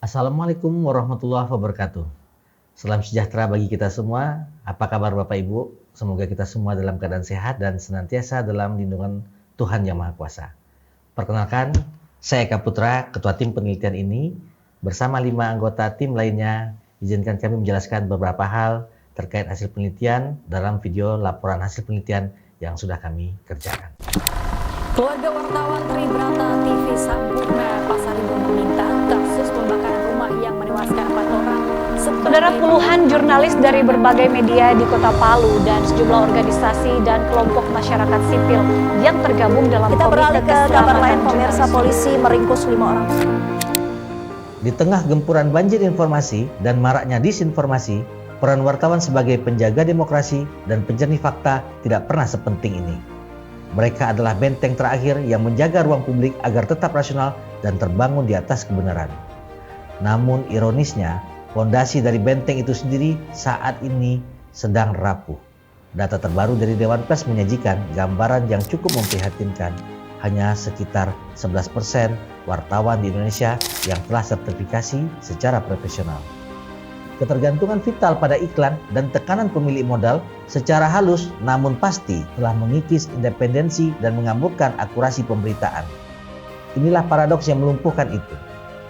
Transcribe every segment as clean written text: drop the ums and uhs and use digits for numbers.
Assalamualaikum warahmatullahi wabarakatuh. Salam sejahtera bagi kita semua. Apa kabar Bapak Ibu? Semoga kita semua dalam keadaan sehat dan senantiasa dalam lindungan Tuhan Yang Maha Kuasa. Perkenalkan, saya Eka Putra, Ketua Tim Penelitian ini. Bersama 5 anggota tim lainnya, izinkan kami menjelaskan beberapa hal terkait hasil penelitian dalam video laporan hasil penelitian yang sudah kami kerjakan. Keluarga wartawan Tribrata TV Sampurna Pasaribu meminta kasus pembakaran rumah yang menewaskan 4 orang. Saudara, puluhan jurnalis dari berbagai media di Kota Palu dan sejumlah organisasi dan kelompok masyarakat sipil yang tergabung dalam Kita beralih ke kabar lain, pemirsa. jurnalisme. Polisi meringkus 5 orang. Di tengah gempuran banjir informasi dan maraknya disinformasi, peran wartawan sebagai penjaga demokrasi dan penjernih fakta tidak pernah sepenting ini. Mereka adalah benteng terakhir yang menjaga ruang publik agar tetap rasional dan terbangun di atas kebenaran. Namun ironisnya, fondasi dari benteng itu sendiri saat ini sedang rapuh. Data terbaru dari Dewan Pers menyajikan gambaran yang cukup memprihatinkan. Hanya sekitar 11% wartawan di Indonesia yang telah sertifikasi secara profesional. Ketergantungan vital pada iklan dan tekanan pemilik modal secara halus namun pasti telah mengikis independensi dan mengamburkan akurasi pemberitaan. Inilah paradoks yang melumpuhkan itu.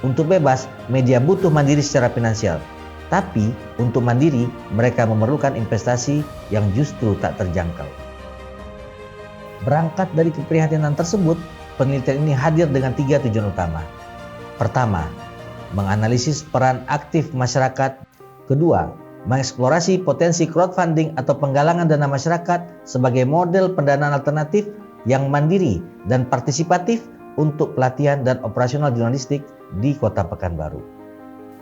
Untuk bebas, media butuh mandiri secara finansial. Tapi untuk mandiri, mereka memerlukan investasi yang justru tak terjangkau. Berangkat dari keprihatinan tersebut, penelitian ini hadir dengan 3 tujuan utama. Pertama, menganalisis peran aktif masyarakat. Kedua, mengeksplorasi potensi crowdfunding atau penggalangan dana masyarakat sebagai model pendanaan alternatif yang mandiri dan partisipatif untuk pelatihan dan operasional jurnalistik di Kota Pekanbaru.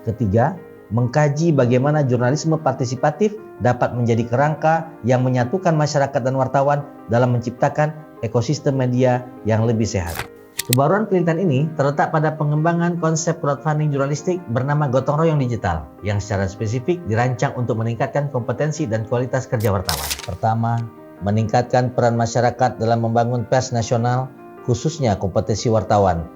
Ketiga, mengkaji bagaimana jurnalisme partisipatif dapat menjadi kerangka yang menyatukan masyarakat dan wartawan dalam menciptakan ekosistem media yang lebih sehat. Kebaruan penelitian ini terletak pada pengembangan konsep crowdfunding jurnalistik bernama Gotong Royong Digital yang secara spesifik dirancang untuk meningkatkan kompetensi dan kualitas kerja wartawan. Pertama, meningkatkan peran masyarakat dalam membangun pers nasional, khususnya kompetensi wartawan.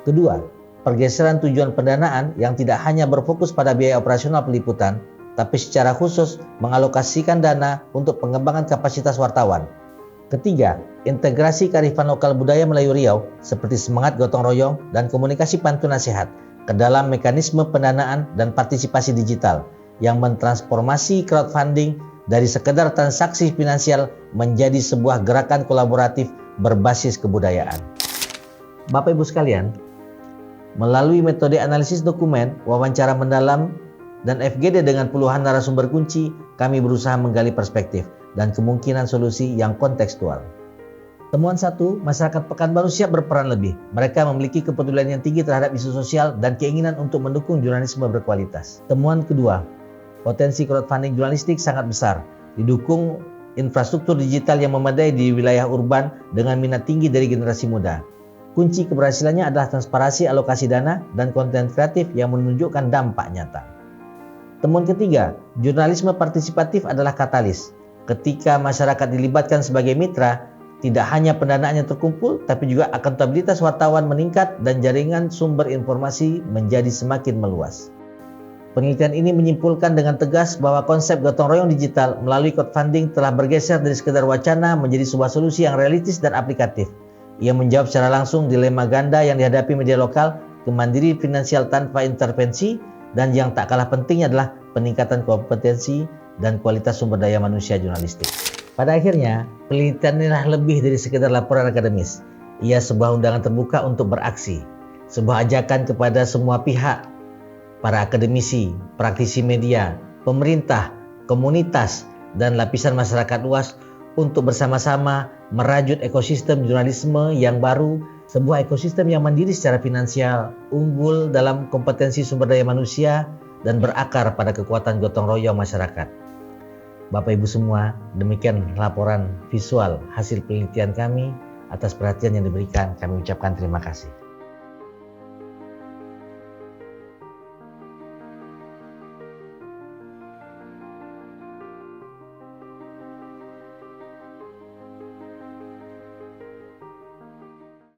Kedua, pergeseran tujuan pendanaan yang tidak hanya berfokus pada biaya operasional peliputan, tapi secara khusus mengalokasikan dana untuk pengembangan kapasitas wartawan. Ketiga, integrasi kearifan lokal budaya Melayu Riau seperti semangat gotong royong dan komunikasi pantun nasihat ke dalam mekanisme pendanaan dan partisipasi digital yang mentransformasi crowdfunding dari sekedar transaksi finansial menjadi sebuah gerakan kolaboratif berbasis kebudayaan. Bapak Ibu sekalian, melalui metode analisis dokumen, wawancara mendalam, dan FGD dengan puluhan narasumber kunci, kami berusaha menggali perspektif dan kemungkinan solusi yang kontekstual. Temuan 1, masyarakat Pekanbaru siap berperan lebih. Mereka memiliki kepedulian yang tinggi terhadap isu sosial dan keinginan untuk mendukung jurnalisme berkualitas. Temuan kedua, potensi crowdfunding jurnalistik sangat besar, didukung infrastruktur digital yang memadai di wilayah urban dengan minat tinggi dari generasi muda. Kunci keberhasilannya adalah transparansi alokasi dana dan konten kreatif yang menunjukkan dampak nyata. Temuan ketiga, jurnalisme partisipatif adalah katalis. Ketika masyarakat dilibatkan sebagai mitra, tidak hanya pendanaan yang terkumpul, tapi juga akuntabilitas wartawan meningkat dan jaringan sumber informasi menjadi semakin meluas. Penelitian ini menyimpulkan dengan tegas bahwa konsep gotong royong digital melalui crowdfunding telah bergeser dari sekedar wacana menjadi sebuah solusi yang realistis dan aplikatif. Ia menjawab secara langsung dilema ganda yang dihadapi media lokal, kemandirian finansial tanpa intervensi, dan yang tak kalah pentingnya adalah peningkatan kompetensi dan kualitas sumber daya manusia jurnalistik. Pada akhirnya, penelitian inilah lebih dari sekedar laporan akademis. Ia sebuah undangan terbuka untuk beraksi, sebuah ajakan kepada semua pihak, para akademisi, praktisi media, pemerintah, komunitas, dan lapisan masyarakat luas untuk bersama-sama merajut ekosistem jurnalisme yang baru, sebuah ekosistem yang mandiri secara finansial, unggul dalam kompetensi sumber daya manusia, dan berakar pada kekuatan gotong royong masyarakat. Bapak Ibu semua, demikian laporan visual hasil penelitian kami. Atas perhatian yang diberikan, kami ucapkan terima kasih.